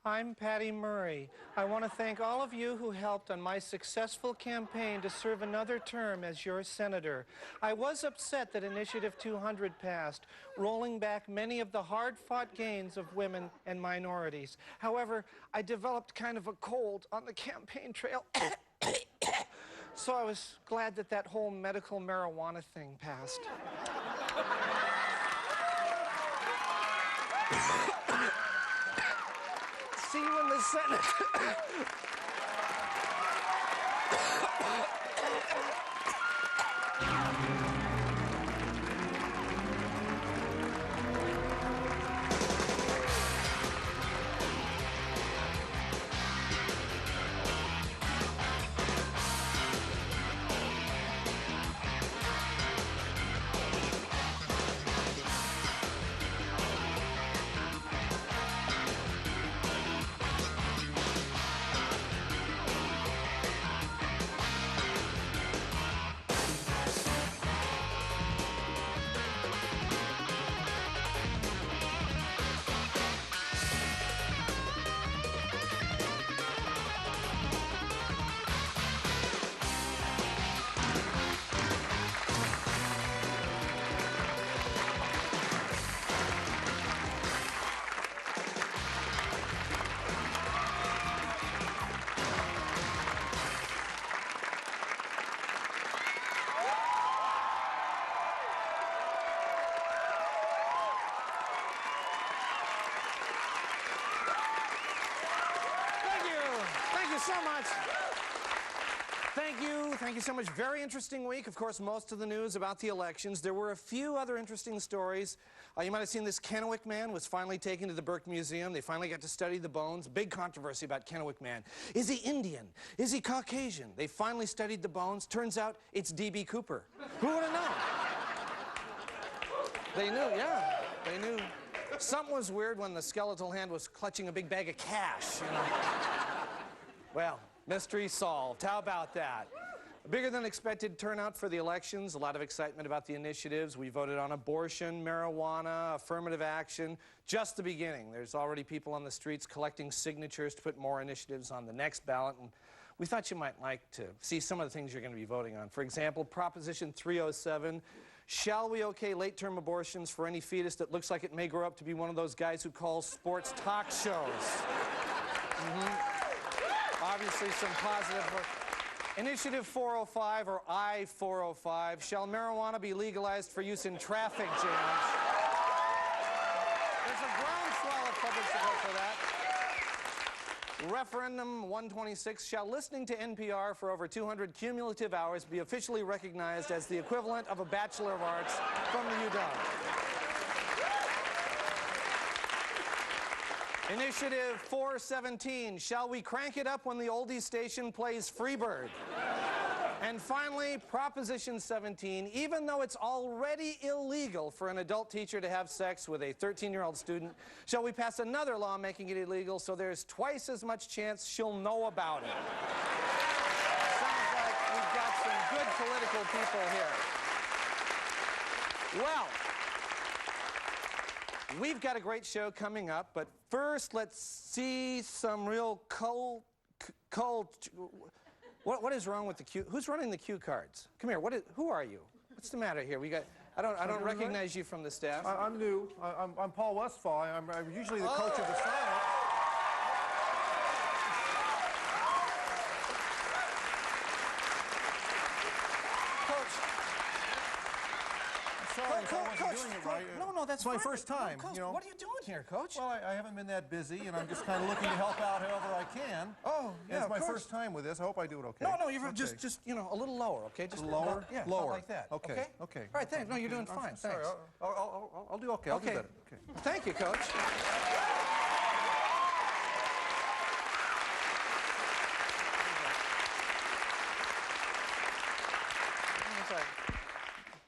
I'm Patty Murray. I want to thank all of you who helped on my successful campaign to serve another term as your senator. I was upset that Initiative 200 passed, rolling back many of the hard-fought gains of women and minorities. However, I developed kind of a cold on the campaign trail. So I was glad that that whole medical marijuana thing passed. See you in the Senate. So much. Thank you so much. Very interesting week. Of course, most of the news about the elections. There were a few other interesting stories. You might have seen this Kennewick man was finally taken to the Burke Museum. They finally got to study the bones. Big controversy about Kennewick man. Is he Indian? Is he Caucasian? They finally studied the bones. Turns out it's D.B. Cooper. Who would have known? They knew, yeah. They knew. Something was weird when the skeletal hand was clutching a big bag of cash, you know. Well, mystery solved. How about that? A bigger than expected turnout for the elections. A lot of excitement about the initiatives. We voted on abortion, marijuana, affirmative action. Just the beginning. There's already people on the streets collecting signatures to put more initiatives on the next ballot. And we thought you might like to see some of the things you're going to be voting on. For example, Proposition 307. Shall we okay late-term abortions for any fetus that looks like it may grow up to be one of those guys who calls sports talk shows? Obviously, some positive work. Initiative 405, or I-405, shall marijuana be legalized for use in traffic jams? There's a groundswell of public support for that. Referendum 126, shall listening to NPR for over 200 cumulative hours be officially recognized as the equivalent of a Bachelor of Arts from the UW? Initiative 417, shall we crank it up when the oldies station plays Freebird? And finally, Proposition 17, even though it's already illegal for an adult teacher to have sex with a 13-year-old student, shall we pass another law making it illegal so there's twice as much chance she'll know about it? Sounds like we've got some good political people here. Well, we've got a great show coming up, but first let's see some real cold. What is wrong with the cue? Who's running the cue cards? Come here. Who are you? What's the matter here? I don't recognize you from the staff. I'm new. I'm Paul Westphal. I'm usually the coach of the Senate. Coach, no, that's my first time. Coach, you know. What are you doing here, Coach? Well, I haven't been that busy, and I'm just kind of looking to help out however I can. Oh, yeah, It's my first time with this. I hope I do it okay. No, you're just you know, a little lower, okay? Just lower. Yeah, lower. like that. Okay. All right, thanks. No, you're doing fine. Sorry. Thanks. I'll do okay. I'll do better. Okay. Thank you, Coach.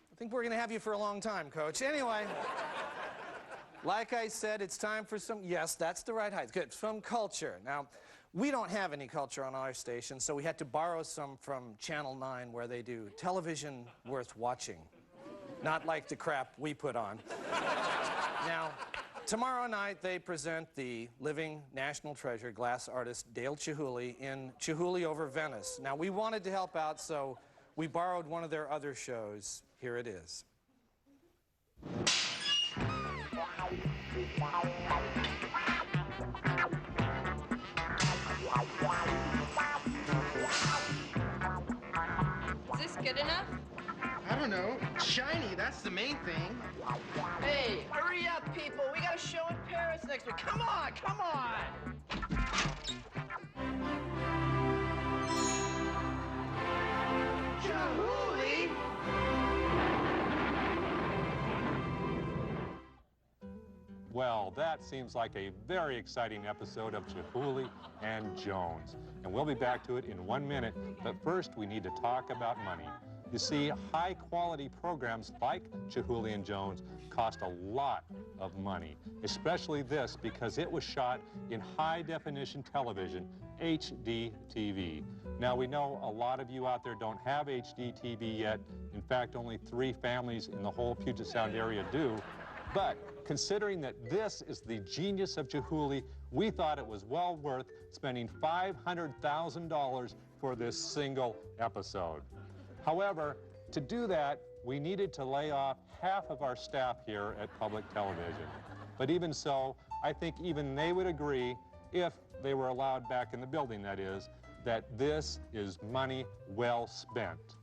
I think we're going to have you for a long time, Coach. Anyway, like I said, it's time for some, yes, that's the right height. Good, some culture. Now, we don't have any culture on our station, so we had to borrow some from Channel 9 where they do television worth watching. Not like the crap we put on. Now, Tomorrow night, they present the living national treasure glass artist Dale Chihuly in Chihuly over Venice. Now, we wanted to help out, so we borrowed one of their other shows. Here it is. Is this good enough? I don't know. Shiny, that's the main thing. Hey, hurry up, people. We got a show in Paris next week. Come on, come on. Chihuly? Well, that seems like a very exciting episode of Chihuly and Jones. And we'll be back to it in 1 minute, but first we need to talk about money. You see, high-quality programs like Chihuly and Jones cost a lot of money, especially this because it was shot in high-definition television, HD TV. Now, we know a lot of you out there don't have HD TV yet. In fact, only 3 families in the whole Puget Sound area do. But considering that this is the genius of Chihuly, we thought it was well worth spending $500,000 for this single episode. However, to do that, we needed to lay off half of our staff here at Public Television. But even so, I think even they would agree, if they were allowed back in the building, that is, that this is money well spent.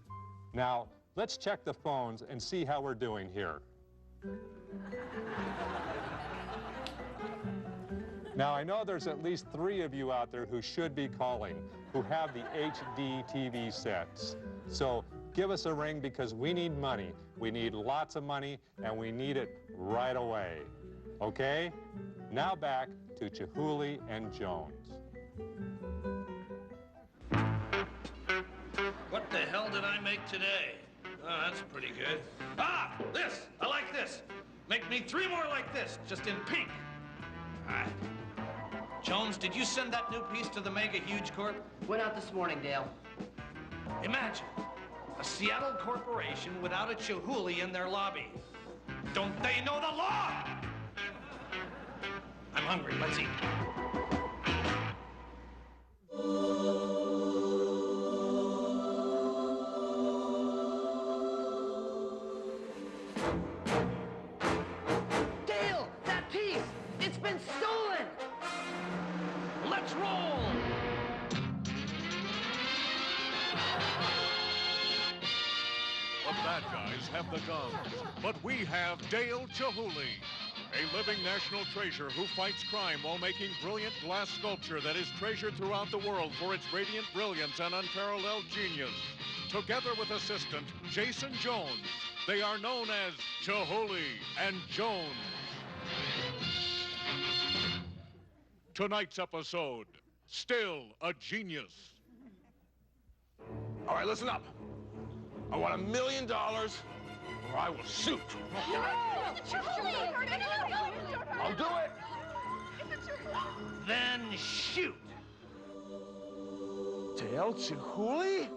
Now, let's check the phones and see how we're doing here. Now, I know there's at least 3 of you out there who should be calling, who have the HD TV sets. So give us a ring because we need money. We need lots of money, and we need it right away. Okay? Now back to Chihuly and Jones. What the hell did I make today? Oh, that's pretty good. Ah, this! I like this. Make me 3 more like this, just in pink. All right. Jones, did you send that new piece to the Mega Huge Corp? Went out this morning, Dale. Imagine a Seattle corporation without a Chihuly in their lobby. Don't they know the law? I'm hungry. Let's eat. Dale, that piece! It's been stolen! Let's roll! The bad guys have the guns, but we have Dale Chihuly, a living national treasure who fights crime while making brilliant glass sculpture that is treasured throughout the world for its radiant brilliance and unparalleled genius. Together with assistant Jason Jones, they are known as Chihuly and Jones. Tonight's episode, Still a Genius. All right, listen up. I want $1 million or I will shoot. I'll do it. Then shoot. Dale Chihuly?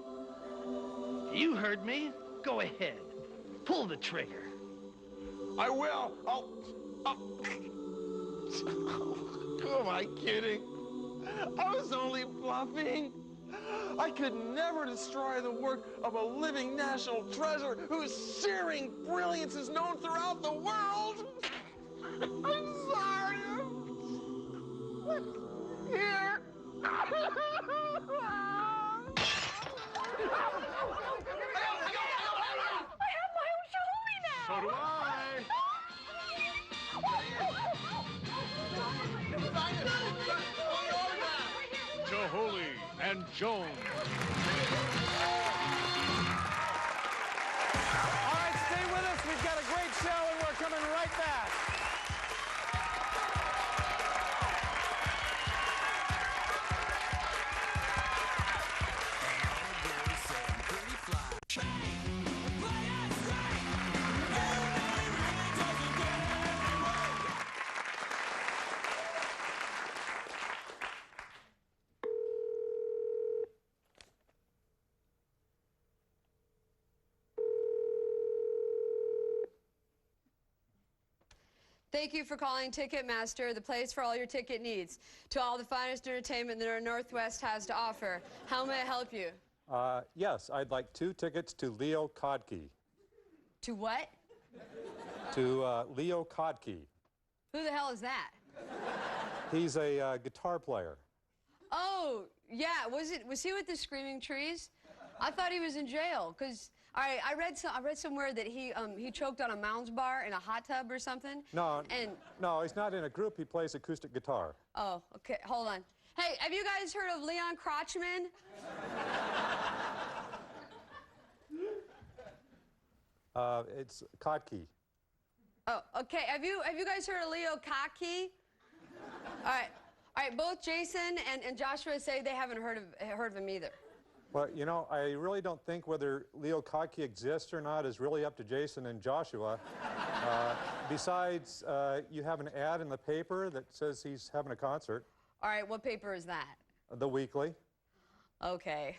You heard me. Go ahead. Pull the trigger. I will. Oh. Who am I kidding? I was only bluffing. I could never destroy the work of a living national treasure whose searing brilliance is known throughout the world. I'm sorry. Here. I have my own Chihuly now! So do I. Chihuly and Jones. All right, stay with us. We've got a great show, and we're coming right back. Thank you for calling Ticketmaster, the place for all your ticket needs. To all the finest entertainment that our Northwest has to offer. How may I help you? Yes, I'd like 2 tickets to Leo Kodke. To what? To Leo Kodke. Who the hell is that? He's a guitar player. Oh, yeah. Was he with the Screaming Trees? I thought he was in jail, because I read somewhere that he choked on a Mounds bar in a hot tub or something. No, he's not in a group. He plays acoustic guitar. Oh, okay. Hold on. Hey, have you guys heard of Leon Crotchman? It's Kodke. Oh, okay. Have you guys heard of Leo Kodke? All right. Both Jason and Joshua say they haven't heard of him either. Well, you know, I really don't think whether Leo Kodke exists or not is really up to Jason and Joshua. Besides, you have an ad in the paper that says he's having a concert. All right, what paper is that? The Weekly. Okay.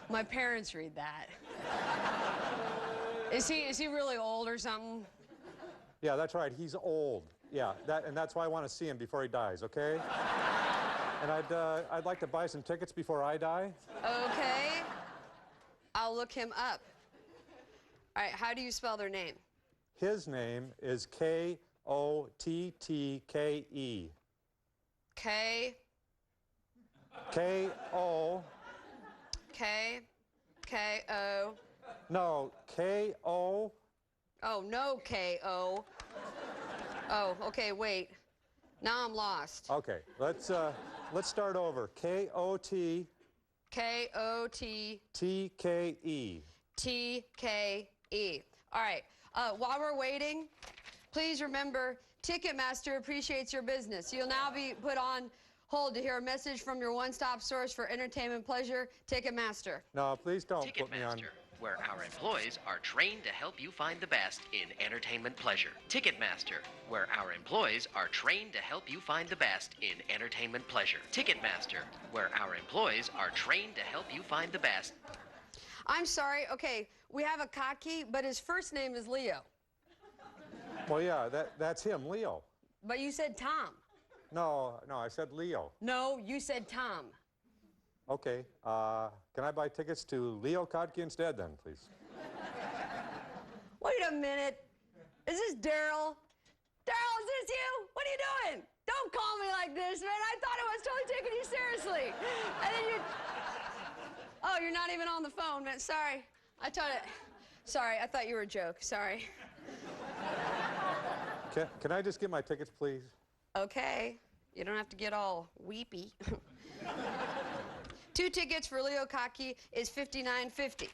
My parents read that. Is he really old or something? Yeah, that's right. He's old. Yeah, and that's why I want to see him before he dies, okay? And I'd like to buy some tickets before I die. Okay. I'll look him up. All right, how do you spell their name? His name is Kottke. K. K-O. K-O. No, K-O. Oh, no K-O. Oh, okay, wait. Now I'm lost. Okay, let's start over. K-O-T. K-O-T. T-K-E. T-K-E. All right, while we're waiting, please remember, Ticketmaster appreciates your business. You'll now be put on hold to hear a message from your one-stop source for entertainment pleasure, Ticketmaster. No, please don't put me on. Ticketmaster, where our employees are trained to help you find the best in entertainment pleasure. Ticketmaster, where our employees are trained to help you find the best in entertainment pleasure. Ticketmaster, where our employees are trained to help you find the best. I'm sorry, okay, we have a Kodke, but his first name is Leo. Well, yeah, that's him, Leo. But you said Tom. No, I said Leo. No, you said Tom. Okay, can I buy tickets to Leo Kodke instead then, please? Wait a minute. Is this Daryl? Daryl, is this you? What are you doing? Don't call me like this, man. I thought I was totally taking you seriously. And then you... Oh, you're not even on the phone, man. Sorry. Sorry, I thought you were a joke. Sorry. Can I just get my tickets, please? Okay. You don't have to get all weepy. 2 tickets for Leo Kodke is $59.50.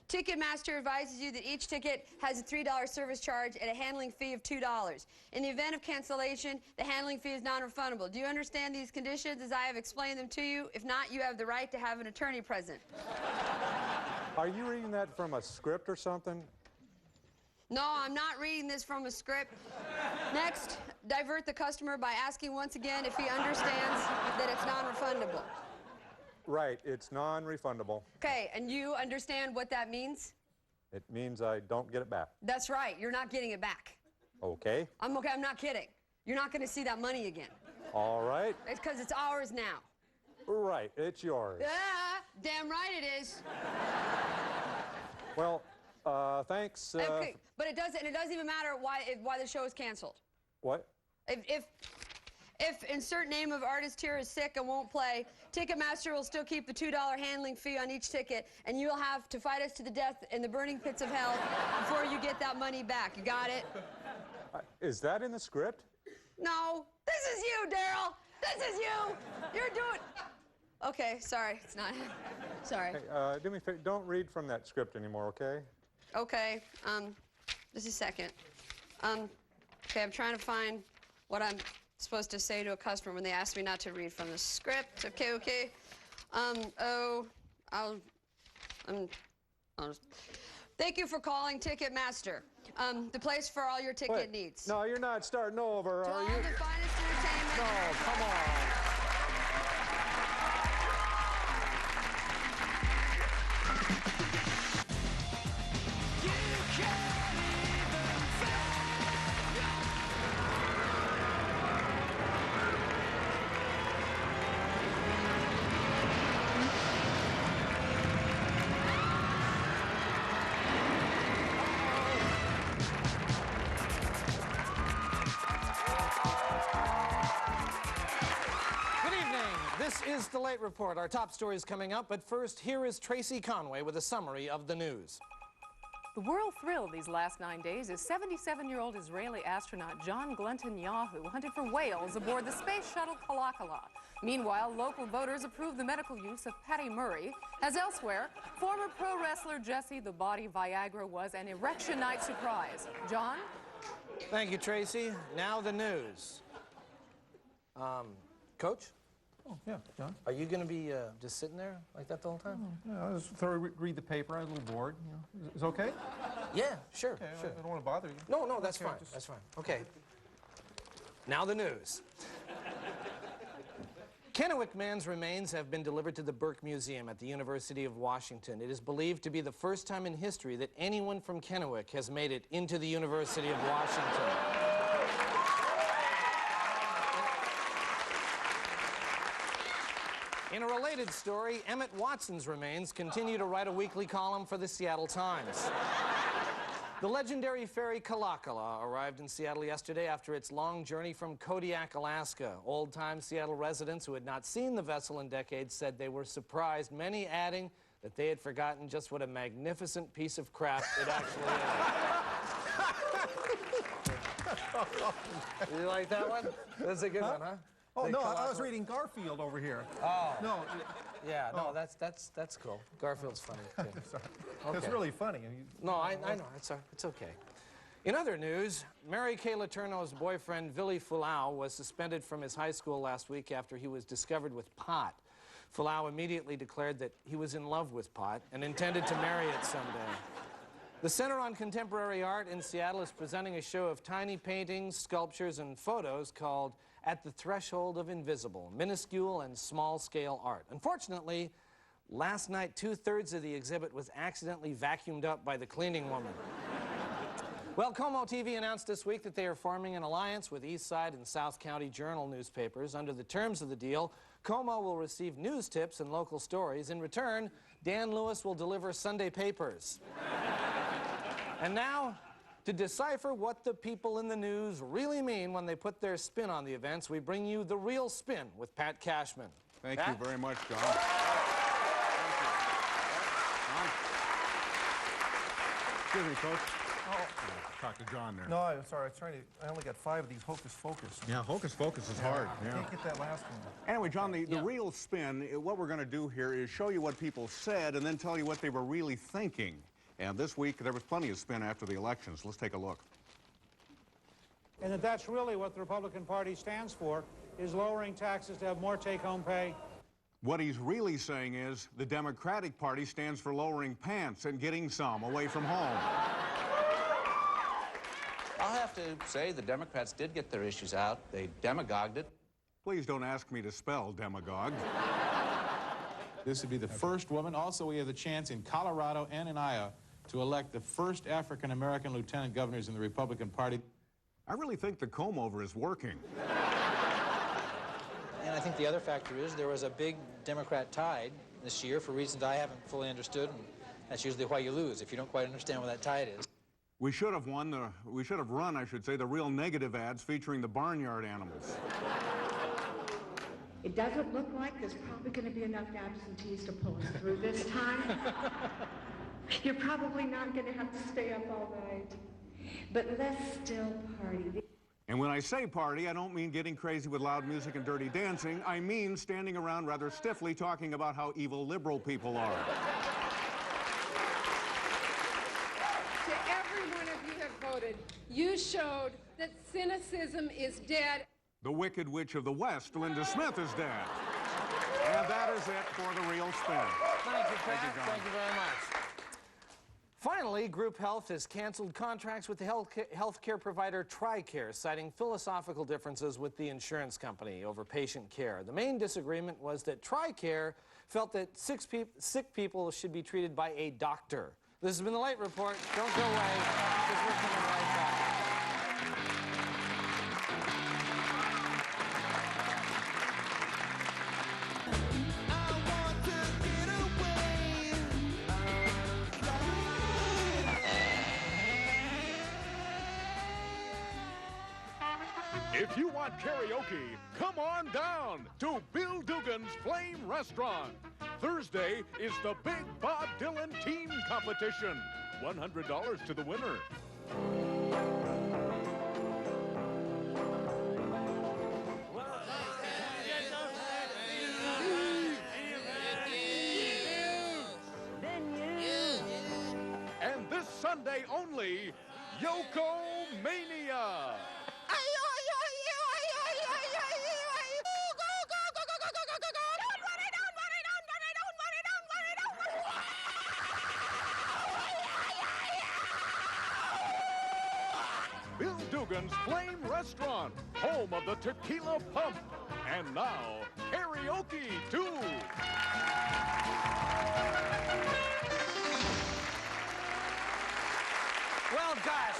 Ticketmaster advises you that each ticket has a $3 service charge and a handling fee of $2. In the event of cancellation, the handling fee is non-refundable. Do you understand these conditions as I have explained them to you? If not, you have the right to have an attorney present. Are you reading that from a script or something? No, I'm not reading this from a script. Next, divert the customer by asking once again if he understands that it's non-refundable. Right, it's non-refundable. Okay, and you understand what that means? It means I don't get it back. That's right, you're not getting it back. Okay. I'm not kidding. You're not gonna see that money again. All right. It's because it's ours now. Right, it's yours. Yeah, damn right it is. Well, thanks. Okay, but it doesn't even matter why the show is canceled. What? If insert name of artist here is sick and won't play, Ticketmaster will still keep the $2 handling fee on each ticket, and you'll have to fight us to the death in the burning pits of hell before you get that money back. You got it? Is that in the script? No, this is you, Daryl. This is you. You're doing... Okay, sorry, it's not... Sorry. Hey, do me a favor, don't read from that script anymore, okay? Okay, just a second. Okay, I'm trying to find what I'm supposed to say to a customer when they ask me not to read from the script. Okay. Thank you for calling Ticketmaster, the place for all your ticket needs. No, you're not starting over, To are all you? the finest entertainment. No, come on. You can't even find This is the Late Report. Our top stories coming up, but first, here is Tracy Conway with a summary of the news. The world thrill these last 9 days is 77-year-old Israeli astronaut John Glenton-Yahu hunted for whales aboard the space shuttle Kalakala. Meanwhile, local voters approved the medical use of Patty Murray. As elsewhere, former pro wrestler Jesse the Body Viagra was an erection night surprise. John? Thank you, Tracy. Now the news. Coach? Oh, yeah, John. Are you going to be just sitting there like that the whole time? Yeah, I just thought I'd read the paper. I was a little bored. You know. Is it okay? Yeah, sure, Okay, sure. I don't want to bother you. No, that's Okay, fine. just- That's fine. Okay. Now the news. Kennewick man's remains have been delivered to the Burke Museum at the University of Washington. It is believed to be the first time in history that anyone from Kennewick has made it into the University of Washington. In a related story, Emmett Watson's remains continue to write a weekly column for the Seattle Times. The legendary ferry Kalakala arrived in Seattle yesterday after its long journey from Kodiak, Alaska. Old-time Seattle residents who had not seen the vessel in decades said they were surprised, many adding that they had forgotten just what a magnificent piece of craft it actually is. You like that one? That's a good one, huh? Oh, The no, I Kalakala. was reading Garfield over here. Oh. No, Yeah, no, that's cool. Garfield's funny, too. sorry. Okay. It's really funny. No, I know. It's okay. In other news, Mary Kay Letourneau's boyfriend, Vili Fulau, was suspended from his high school last week after he was discovered with pot. Fulau immediately declared that he was in love with pot and intended to marry it someday. The Center on Contemporary Art in Seattle is presenting a show of tiny paintings, sculptures, and photos called At the Threshold of Invisible, minuscule and small-scale art. Unfortunately, last night, 2/3 of the exhibit was accidentally vacuumed up by the cleaning woman. Well, Como TV announced this week that they are forming an alliance with East Side and South County Journal newspapers. Under the terms of the deal, Como will receive news tips and local stories. In return, Dan Lewis will deliver Sunday papers. And now, to decipher what the people in the news really mean when they put their spin on the events, we bring you The Real Spin with Pat Cashman. Thank Pat? you very much, John. Excuse me, Coach. Talk to John there. No, I'm sorry. I only got 5 of these Hocus Focus. Yeah, Hocus Pocus is hard. I Yeah. can't get that last one. Anyway, John, the real spin, what we're going to do here is show you what people said and then tell you what they were really thinking. And this week, there was plenty of spin after the elections. Let's take a look. And that's really what the Republican Party stands for, is lowering taxes to have more take-home pay. What he's really saying is the Democratic Party stands for lowering pants and getting some away from home. I'll have to say the Democrats did get their issues out. They demagogued it. Please don't ask me to spell demagogue. This would be the first woman. Also, we have the chance in Colorado and in Iowa to elect the first African-American lieutenant governors in the Republican Party. I really think the comb-over is working. And I think the other factor is there was a big Democrat tide this year for reasons I haven't fully understood, and that's usually why you lose, if you don't quite understand what that tide is. We should have run, I should say, the real negative ads featuring the barnyard animals. It doesn't look like there's probably going to be enough absentees to pull us through this time. You're probably not going to have to stay up all night. But let's still party. And when I say party, I don't mean getting crazy with loud music and dirty dancing. I mean standing around rather stiffly talking about how evil liberal people are. To every one of you who have voted, you showed that cynicism is dead. The Wicked Witch of the West, Linda Smith, is dead. And that is it for the real spin. Thank you, Pat. John. Thank you very much. Finally, Group Health has canceled contracts with the healthcare provider TRICARE, citing philosophical differences with the insurance company over patient care. The main disagreement was that TRICARE felt that sick people should be treated by a doctor. This has been the Late Report. Don't go away, because we're coming right back. If you want want karaoke? Come on down to Bill Dugan's Flame Restaurant. Thursday is the Big Bob Dylan Teen Competition. $100 to the winner. And this Sunday only, Yoko Mania. Bill Dugan's Flame Restaurant, home of the Tequila Pump. And now, karaoke, too. Well, gosh,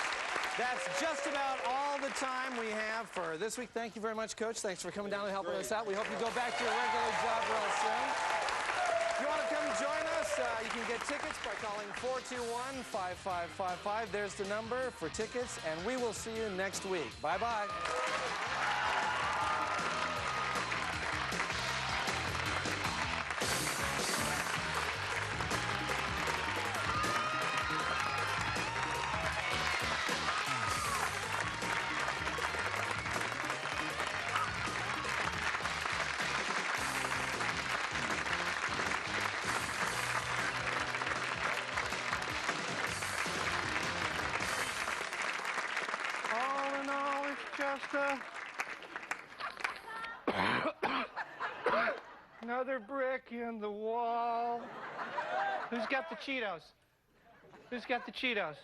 that's just about all the time we have for this week. Thank you very much, Coach. Thanks for coming down and helping us out. We hope you go back to your regular job real soon. If you want to come join us, you can get tickets by calling 421-5555. There's the number for tickets, and we will see you next week. Bye-bye. All in all, it's just another brick in the wall. Who's got the Cheetos? Who's got the Cheetos?